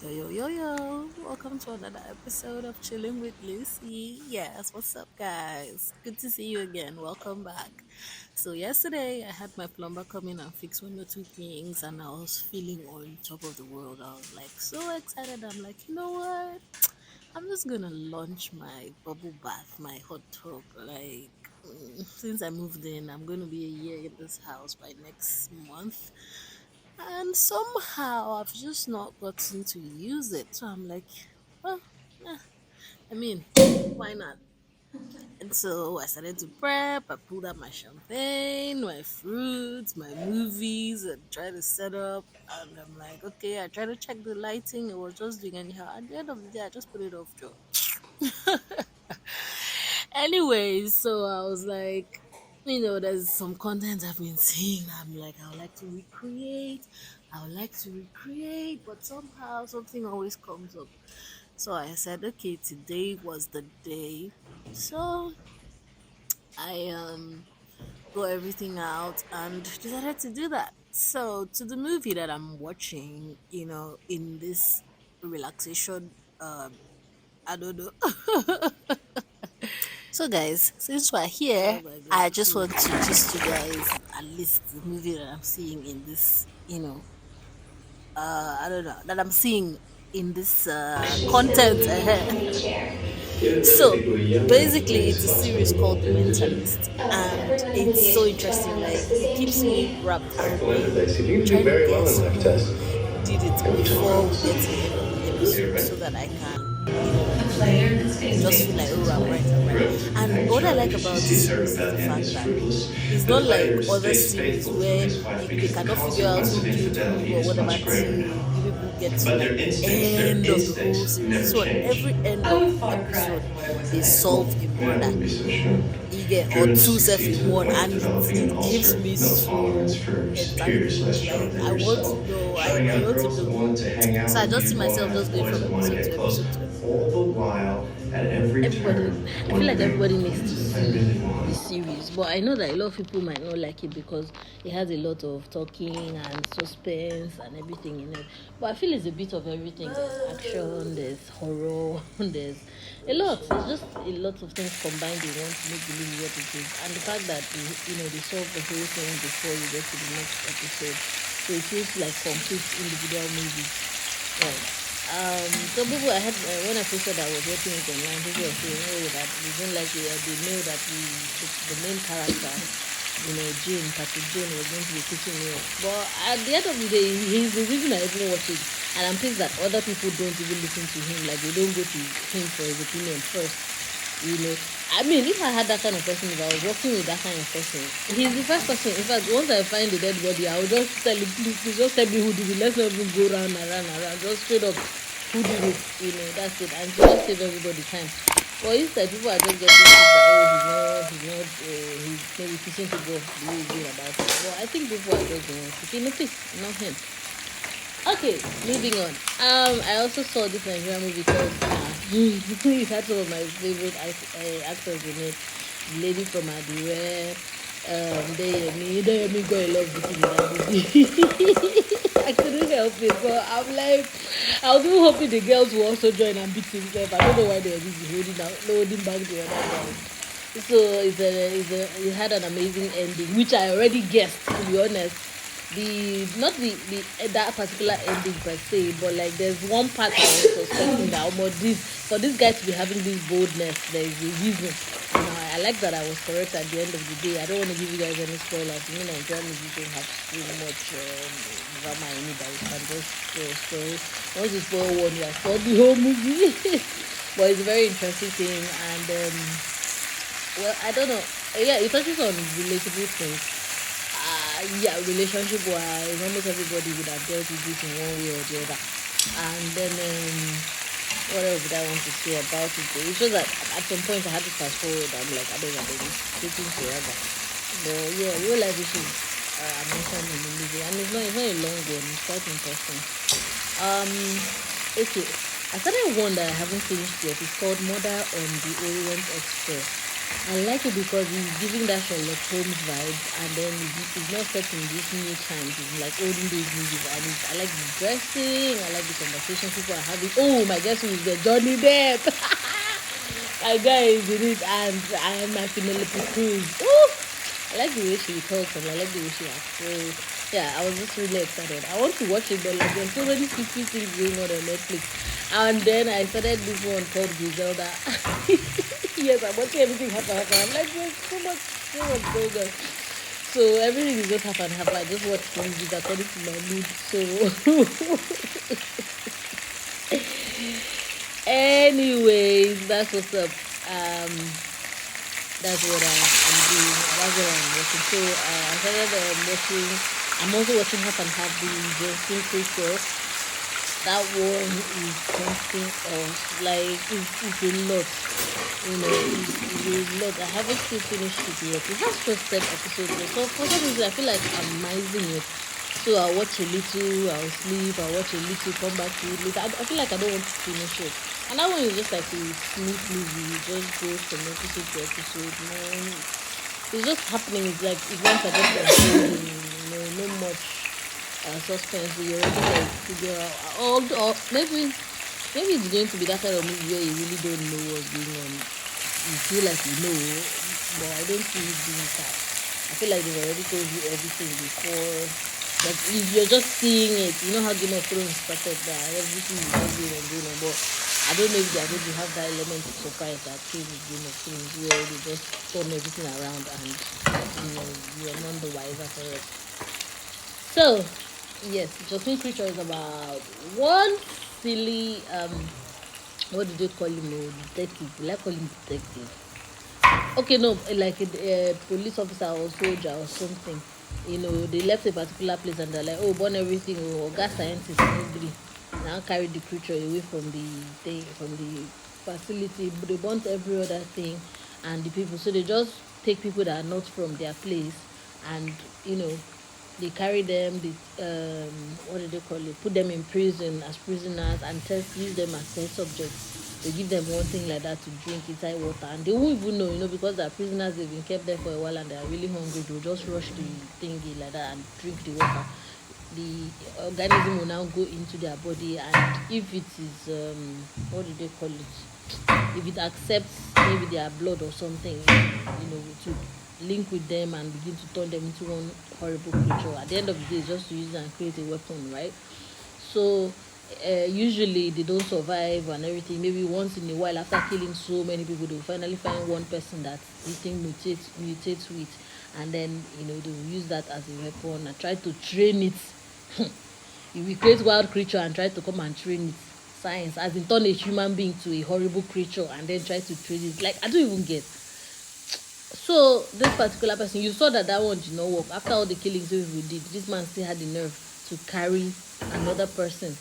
Yo, yo, yo, yo. Welcome to another episode of Chilling with Lucy. Yes, what's up, guys? Good to see you again. Welcome back. So, yesterday I had my plumber come in and fix one or two things, and I was feeling on top of the world. I was like so excited. I'm like, you know what? I'm just gonna launch my bubble bath, my hot tub. Since I moved in, I'm gonna be a year in this house by next month. And somehow I've just not gotten to use it. So I'm like, well, yeah, I mean, why not? And so I started to prep. I pulled out my champagne, my fruits, my movies, and tried to set up. And I'm like, okay, I tried to check the lighting. It was just doing anyhow. At the end of the day, I just put it off, Joe. Anyways, so I was like, there's some content I've been seeing. I'm like, I would like to recreate. I would like to recreate, but somehow something always comes up. So I said, okay, today was the day. So I got everything out and decided to do that. So to the movie that I'm watching, in this relaxation, I don't know. So, guys, since we're here, oh I just want to gist you guys at least the movie that I'm seeing in this, I don't know, that I'm seeing in this content. So, basically, it's a series called The Mentalist, and it's so interesting. Like, it keeps me wrapped and going, trying to guess who did it before we get to the end of the episode so that I can, just feel like, oh, I'm right, I'm right. And what I like about this series is the fact that it's not like other series where they cannot figure out who killed who or whatever till you people get to like the end of the whole series. This one, every end of episode, they solve a murder. You get or two self in one, and it gives me so entertainment. Like I want to know, I want to know. So I just see myself just going from episode to episode to episode. Everybody, I feel like everybody needs to see this series, but I know that a lot of people might not like it because it has a lot of talking and suspense and everything in it. But I feel it's a bit of everything. There's action, there's horror, there's a lot. It's just a lot of things combined in one to make believe what it is. And the fact that they solve the whole thing before you get to the next episode, so it feels like complete individual movies. Right. Some people I had when I first said I was watching it online, people were saying, "Oh, that we don't like it. They know that the main character, Jane, Patrick Jane, was going to be picking me up." But at the end of the day, he's the reason I even watch it, and I'm pissed that other people don't even listen to him. Like they don't go to him for his opinion first. I mean, if I had that kind of person, if I was working with that kind of person, he's the first person. In fact, once I find the dead body, I will just tell him, please just tell me who did it. Let's not even go round and round and round. Just straight up, who did it? That's it. And to just save everybody time. But instead, people are just getting sick that, oh, he's maybe teaching people the way he's doing about it. But I think people are just doing it. Please, not him. Okay, moving on. I also saw this Nigerian movie called it had some of my favorite actors in it. The lady from Adiwe, Deyemi got a lot of beauty in that movie. I couldn't help it, but I'm like, I was even hoping the girls will also join and beat himself. I don't know why they were busy holding back the other guys. So it had an amazing ending, which I already guessed, to be honest. The not the that particular ending per se, but like there's one part I was suspecting that this for this guy to be having this boldness, there is a reason. I like that I was correct at the end of the day. I don't want to give you guys any spoilers. Nigerian movies don't have too much drama in it that you can just spoil. Once you spoil one, you have spoiled the whole movie. But it's a very interesting thing, and well, I don't know. Yeah, it touches on relatable things. Yeah, relationship wise, almost everybody would have dealt with this in one way or the other. And then, what else did I want to say about it? It's just that at some point I had to fast forward. I'm like, I don't know, it's taking forever. But yeah, real life issues are mentioned in the movie, and it's not a long one. It's quite interesting. Okay, I started one that I haven't finished yet. It's called Murder on the Orient Express. I like it because he's giving that Sherlock Holmes vibe, and then it's not set in this new times. It's like olden days movies, and I like the dressing. I like the conversation people are having. Oh, my guess who is the Johnny Depp. My guy is in it, and I am my Penelope Cruz. Ooh, I like the way she talks, and I like the way she acts. So yeah, I was just really excited. I want to watch it, but like there's so many stupid things going on Netflix. And then I started this one called Griselda. Yes, I'm watching everything half and half. I'm like, there's so much going on. So everything is just half and half. I just watch things according to my mood. So anyways, that's what's up. Um, that's what I'm doing. That's what I'm watching. So I started watching. I'm also watching half and half the Justin Creature. That one is something else. Like it's a lot. You know, it's a lot. I haven't still finished it yet. It has just 10 episodes. So for some reason I feel like I'm mising it. So I'll watch a little, I'll sleep, I'll watch a little, come back to it later. I feel like I don't want to finish it. And that one is just like a smooth movie. You just go from episode to episode. Man, it's just happening. It's like events are just unfolding. You know, no much suspense. So you already like figure out. Or maybe it's going to be that kind of movie where you really don't know what's going on. You feel like you know, but I don't see it being that. I feel like they've already told you everything before. Like if you're just seeing it, you know how Game of Thrones started that everything is just going on. But I don't know if they are going to have that element of surprise that came with Game of Thrones where they just turn everything around and you're none the wiser for it. So yes, Josephine Creature is about one silly what do they call him? Detective. Will I call him detective? Okay, no, like a police officer or soldier or something. You know, they left a particular place and they're like, oh, burn everything, or gas scientist agree. Now carry the creature away from the thing, from the facility. But they burnt every other thing and the people. So they just take people that are not from their place and, you know, they carry them, what do they call it? Put them in prison as prisoners and use them as test subjects. They give them one thing like that to drink inside water, and they won't even know, because they're prisoners. They've been kept there for a while and they are really hungry. They'll just rush the thingy like that and drink the water. The organism will now go into their body, and if it is what do they call it? If it accepts maybe their blood or something, to link with them and begin to turn them into one horrible creature. At the end of the day, it's just to use it and create a weapon, right? So usually they don't survive and everything. Maybe once in a while, after killing so many people, they'll finally find one person that this thing mutates with, and then they'll use that as a weapon and try to train it. If we create wild creature and try to come and train it, science, as in turn a human being to a horrible creature and then try to train it, like I don't even get. So this particular person, you saw that one did not work. After all the killings we did, this man still had the nerve to carry another person,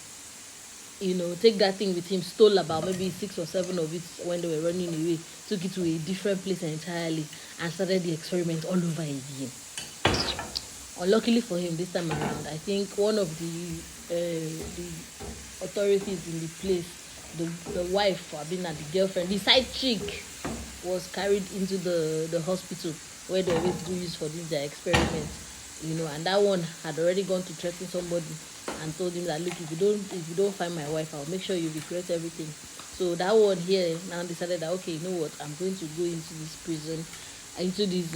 take that thing with him, stole about maybe 6 or 7 of it when they were running away, took it to a different place entirely and started the experiment all over again. Unluckily for him, this time around, I think one of the authorities in the place, the wife, the girlfriend, the side chick, was carried into the hospital where they always do use for this their experiment, and that one had already gone to threaten somebody and told him that, look, if you don't find my wife, I'll make sure you regret everything. So that one here now decided that, okay, you know what, I'm going to go into this prison, into this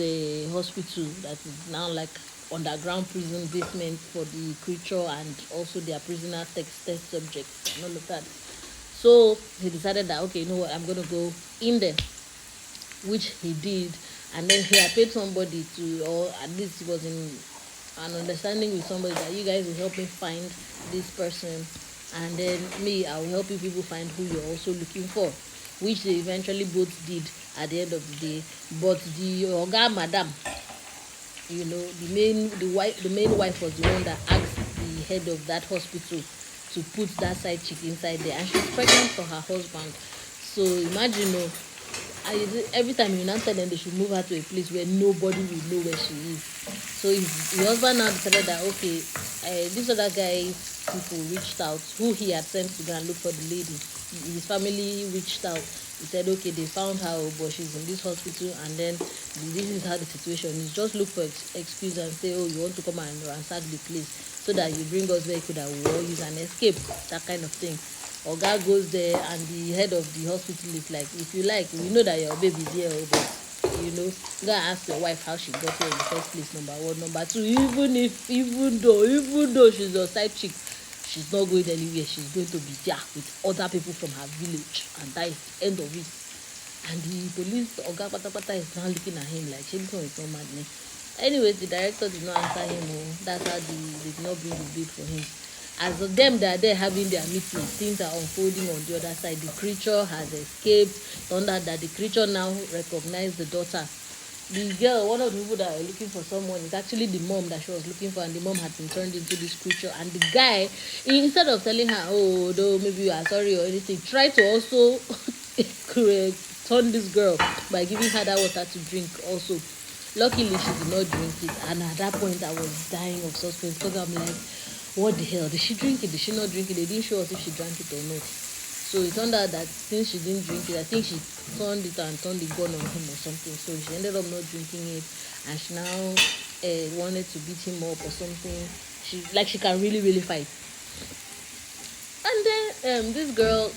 hospital that is now like underground prison basement for the creature and also their prisoner test subjects and all of that. So he decided that, okay, you know what, I'm going to go in there, which he did, and then he had paid somebody to, or at least he was in an understanding with somebody that you guys will help me find this person, and then me, I will help you people find who you're also looking for, which they eventually both did at the end of the day. But the Oga Madam, the main wife was the one that asked the head of that hospital to put that side chick inside there, and she's pregnant for her husband. So imagine, every time you now tell them they should move her to a place where nobody will know where she is. So the husband now decided that, okay, this other guy people reached out, who he had sent to go and look for the lady. His family reached out He said, okay, they found her, but she's in this hospital, and then this is how the situation is. Just look for excuse and say, oh, you want to come and ransack the place so that you bring us vehicle that we all use and escape, that kind of thing. Oga goes there, and the head of the hospital is like, if you like, we know that your baby's here, but go and ask your wife how she got here in the first place. Number one. Number two, even though she's your side chick, she's not going anywhere. She's going to be there with other people from her village, and that is the end of it. And the police oga patapata is now looking at him like, this one is not madness. Anyways, the director did not answer him. That's how they did not bring the bid for him. As of them that are there having their meeting, things are unfolding on the other side. The creature has escaped. Found out that the creature now recognized the daughter. The girl, one of the people that are looking for someone, is actually the mom that she was looking for, and the mom had been turned into this creature. And the guy, instead of telling her, oh, though maybe you are sorry or anything, tried to also turn this girl by giving her that water to drink also. Luckily, she did not drink it, and at that point, I was dying of suspense because I'm like, what the hell? Did she drink it? Did she not drink it? They didn't show us if she drank it or not. So it turned out that since she didn't drink it, I think she turned it and turned the gun on him or something. So she ended up not drinking it, and she now wanted to beat him up or something. She can really, really fight. And then this girl,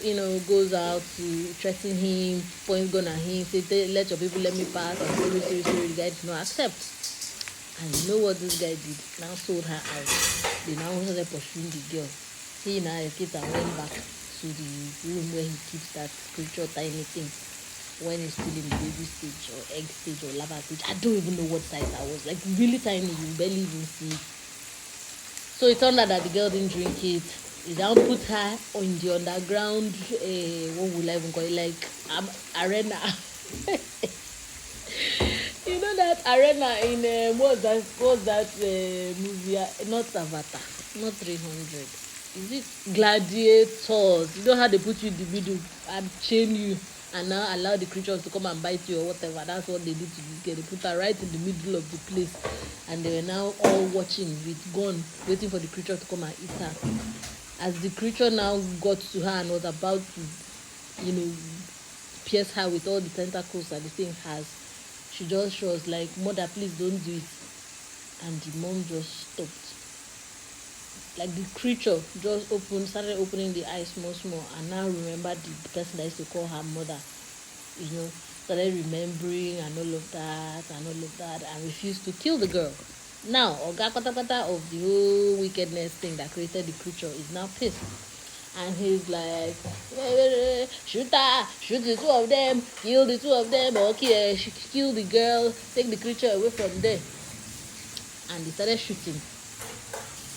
goes out to threaten him, points gun at him, say, let your people let me pass. And sorry, the guy did not accept. And you know what this guy did? Now sold her out. They now started pursuing the girl. He now escaped and went back to the room where he keeps that creature tiny thing when it's still in the baby stage or egg stage or larva stage. I don't even know what size I was. Like really tiny, you barely even see it. So it turned out that the girl didn't drink it. He now put her on the underground, what would I even call it, like arena. You know that arena in what's that movie? Not Avatar, not 300. Is it Gladiators? You know how they put you in the middle and chain you and now allow the creatures to come and bite you or whatever. That's what they did to this girl. They put her right in the middle of the place, and they were now all watching with gun, waiting for the creature to come and eat her. As the creature now got to her and was about to, pierce her with all the tentacles that the thing has, she was like, mother, please don't do it. And the mom just stopped. Like the creature just started opening the eyes small, and now remembered the person that used to call her mother, started remembering and all of that, and refused to kill the girl. Now, Oga Patapata of the whole wickedness thing that created the creature is now pissed. And he's like, shoot the two of them, kill the two of them, or kill the girl, take the creature away from there. And they started shooting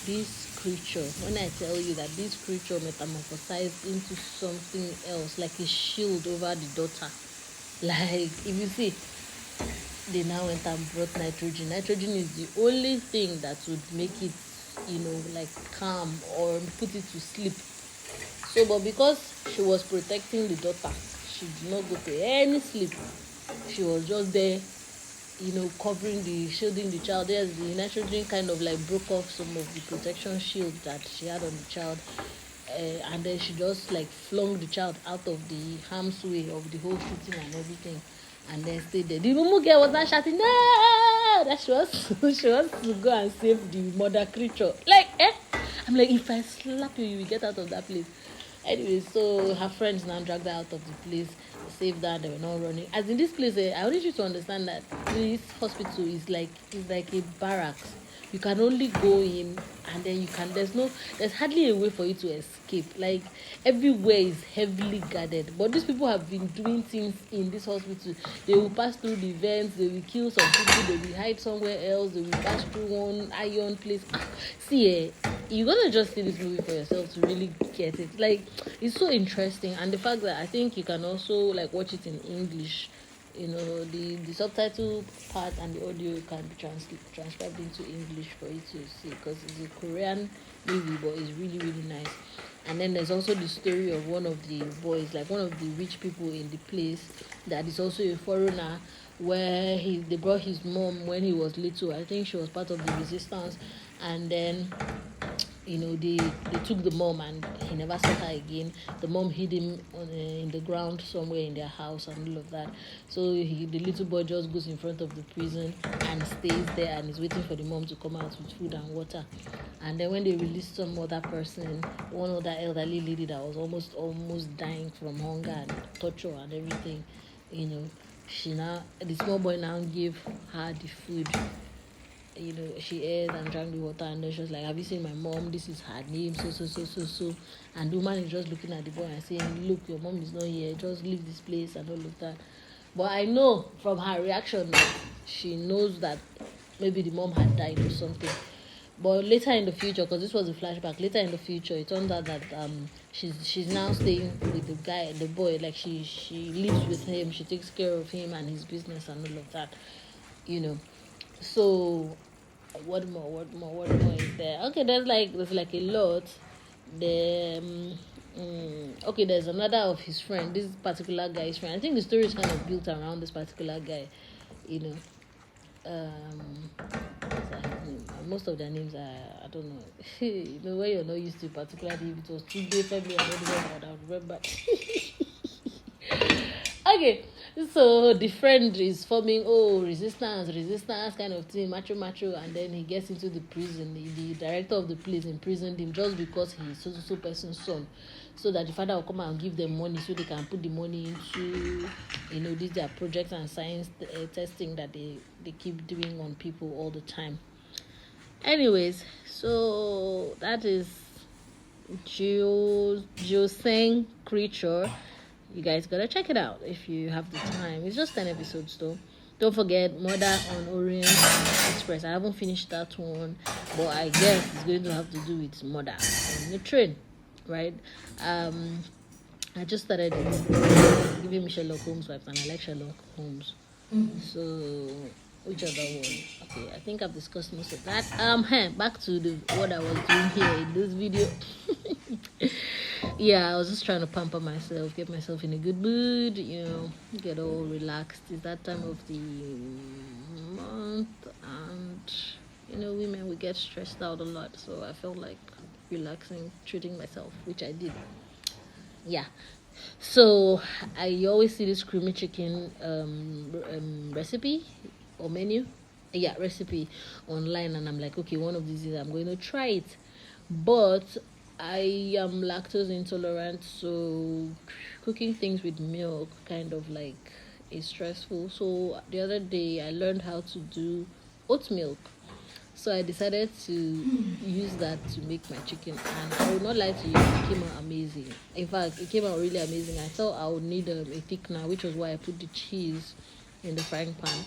this creature. When I tell you that this creature metamorphosized into something else, like a shield over the daughter. Like, if you see, they now went and brought nitrogen. Nitrogen is the only thing that would make it, like calm or put it to sleep. So, but because she was protecting the daughter, she did not go to any sleep. She was just there, shielding the child. There's the nitrogen kind of like broke off some of the protection shield that she had on the child. And then she just like flung the child out of the harm's way of the whole shooting and everything. And then stayed there. The Mumu girl was not shouting, no! That she wants to go and save the mother creature. Like, I'm like, if I slap you, you will get out of that place. Anyway, so her friends now dragged her out of the place, saved her, they were not running. As in this place, I want you to understand that this hospital is like a barracks. You can only go in, and then there's hardly a way for you to escape. Like everywhere is heavily guarded. But these people have been doing things in this hospital. They will pass through the vents, they will kill some people, they will hide somewhere else, they will pass through one iron place. See, you're gonna just see this movie for yourself to really get it. Like it's so interesting, and the fact that I think you can also like watch it in English. The subtitle part and the audio can be transcribed into English for you to see, because it's a Korean movie, but it's really, really nice. And then there's also the story of one of the boys, like one of the rich people in the place that is also a foreigner, where they brought his mom when he was little. I think she was part of the resistance, and then they took the mom and he never saw her again. The mom hid him in the ground somewhere in their house and all of that. So the little boy just goes in front of the prison and stays there and is waiting for the mom to come out with food and water. And then when they released some other person, one other elderly lady that was almost dying from hunger and torture and everything, the small boy now gave her the food. She ate and drank the water, and then she was like, "Have you seen my mom? This is her name, so." And the woman is just looking at the boy and saying, "Look, your mom is not here. Just leave this place and all of that." But I know from her reaction that she knows that maybe the mom had died or something. But later in the future, because this was a flashback, later in the future, it turns out that she's now staying with the guy, the boy. Like she lives with him. She takes care of him and his business and all of that. So what more is there? Okay, there's like a lot. Okay, there's another of his friend, this particular guy's friend. I think the story is kind of built around this particular guy. you know what's that his name? Most of their names I don't know. When you're not used to, particularly if it was 2 day family, I don't remember. Okay, so the friend is forming resistance kind of thing, macho, and then he gets into the prison. The director of the place imprisoned him just because he's so person's son, so that the father will come and give them money so they can put the money into these their projects and science testing that they keep doing on people all the time. Anyways, so that is Geoseng Creature. You guys gotta check it out if you have the time. It's just 10 episodes though. Don't forget Murder on Orient Express. I haven't finished that one, but I guess it's going to have to do with murder on the train, right? I just started giving me Sherlock Holmes vibes, and I like Sherlock Holmes. So which other one? Okay, I think I've discussed most of that. Back to what I was doing here in this video. Yeah, I was just trying to pamper myself, get myself in a good mood, get all relaxed. It's that time of the month, and women, we get stressed out a lot, so I felt like relaxing, treating myself, which I did. Yeah. So I always see this creamy chicken recipe or menu. Yeah, recipe online, and I'm like, okay, one of these days I'm going to try it. But I am lactose intolerant, so cooking things with milk kind of like is stressful. So the other day I learned how to do oat milk. So I decided to use that to make my chicken, and I will not lie to you, it came out amazing. In fact, it came out really amazing. I thought I would need a thickener, which was why I put the cheese in the frying pan.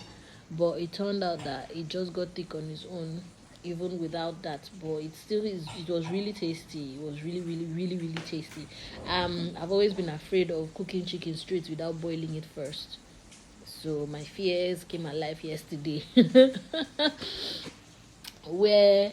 But it turned out that it just got thick on its own, even without that. But it still is. It was really tasty. It was really, really, really, really tasty. I've always been afraid of cooking chicken straight without boiling it first. So my fears came alive yesterday. Where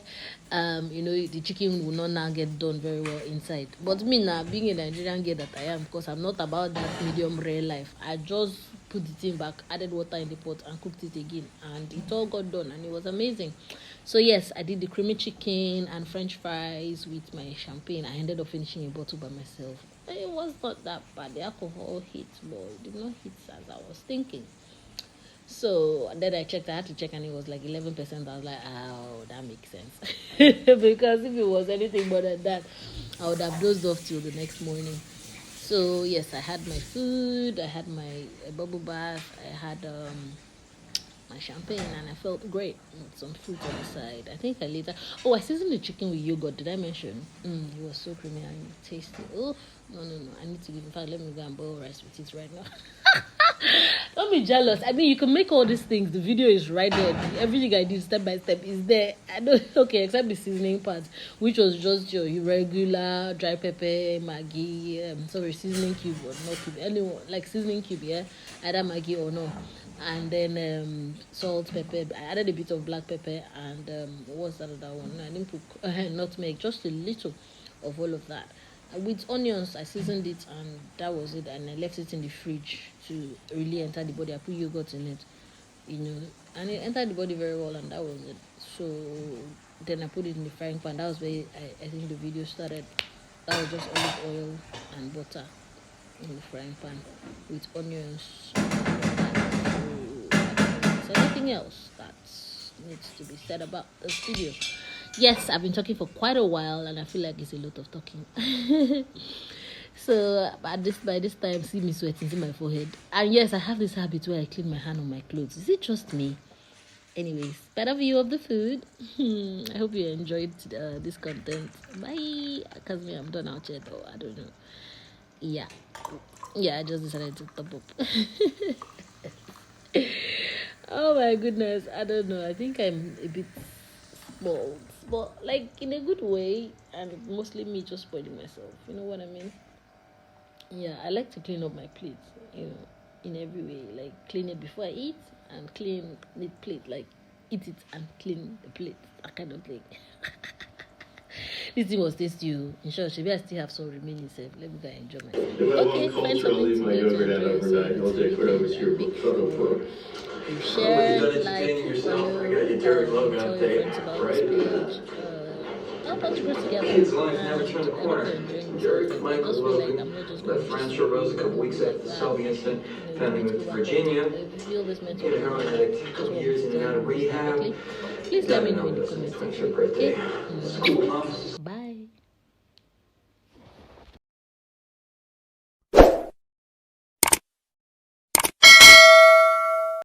the chicken will not now get done very well inside. But me now, being a Nigerian girl that I am, because I'm not about that medium rare life, I just put the thing back, added water in the pot and cooked it again, and it all got done and it was amazing. So yes, I did the creamy chicken and french fries with my champagne. I ended up finishing a bottle by myself. It was not that bad. The alcohol hit, but it did not hit as I was thinking. So then I checked, I had to check, and it was like 11%. I was like, oh, that makes sense. Because if it was anything more than that, I would have dozed off till the next morning. So yes, I had my food, I had my bubble bath, I had my champagne, and I felt great with some fruit on the side. I think I seasoned the chicken with yogurt. Did I mention? It was so creamy and tasty. Oh, no. I need to give, in fact, let me go and boil rice with it right now. Don't be jealous. I mean, you can make all these things. The video is right there. Everything I did step by step is there. I don't okay, except the seasoning part, which was just your regular dry pepper, Maggi, seasoning cube or not cube. Anyone like seasoning cube, yeah, either Maggi or no. And then salt, pepper. I added a bit of black pepper and what's that other one? No, I didn't put nutmeg, just a little of all of that. With onions, I seasoned it, and that was it. And I left it in the fridge to really enter the body. I put yogurt in it, and it entered the body very well, and that was it. So then I put it in the frying pan. That was where I think the video started. That was just olive oil and butter in the frying pan with onions. So anything else that needs to be said about this video? Yes, I've been talking for quite a while and I feel like it's a lot of talking. So by this time, see me sweating, see my forehead. And yes, I have this habit where I clean my hand on my clothes. Is it just me? Anyways, better view of the food. I hope you enjoyed this content. Bye. Cause me, I'm done out yet though. I don't know. Yeah, I just decided to top up. Oh my goodness, I don't know. I think I'm a bit spoiled, but like in a good way, and mostly me just spoiling myself. You know what I mean? Yeah, I like to clean up my plate. You know, in every way, like clean it before I eat and clean the plate, like eat it and clean the plate, that kind of thing. This thing was tasty. In short, maybe I still have some remaining self. Let me go and enjoy myself. Okay, find something to do to enjoy yourself. It's really and make sure you share, like, follow, tell your friends about this page. Help us grow together. And I hope you're enjoying this content. I just feel like I'm not just going to friend sure rose a couple weeks after the Selby incident. Family moved to Virginia. If you feel this mental Her had a couple years in and out of rehab. please let me know in the comment section. Okay? Bye.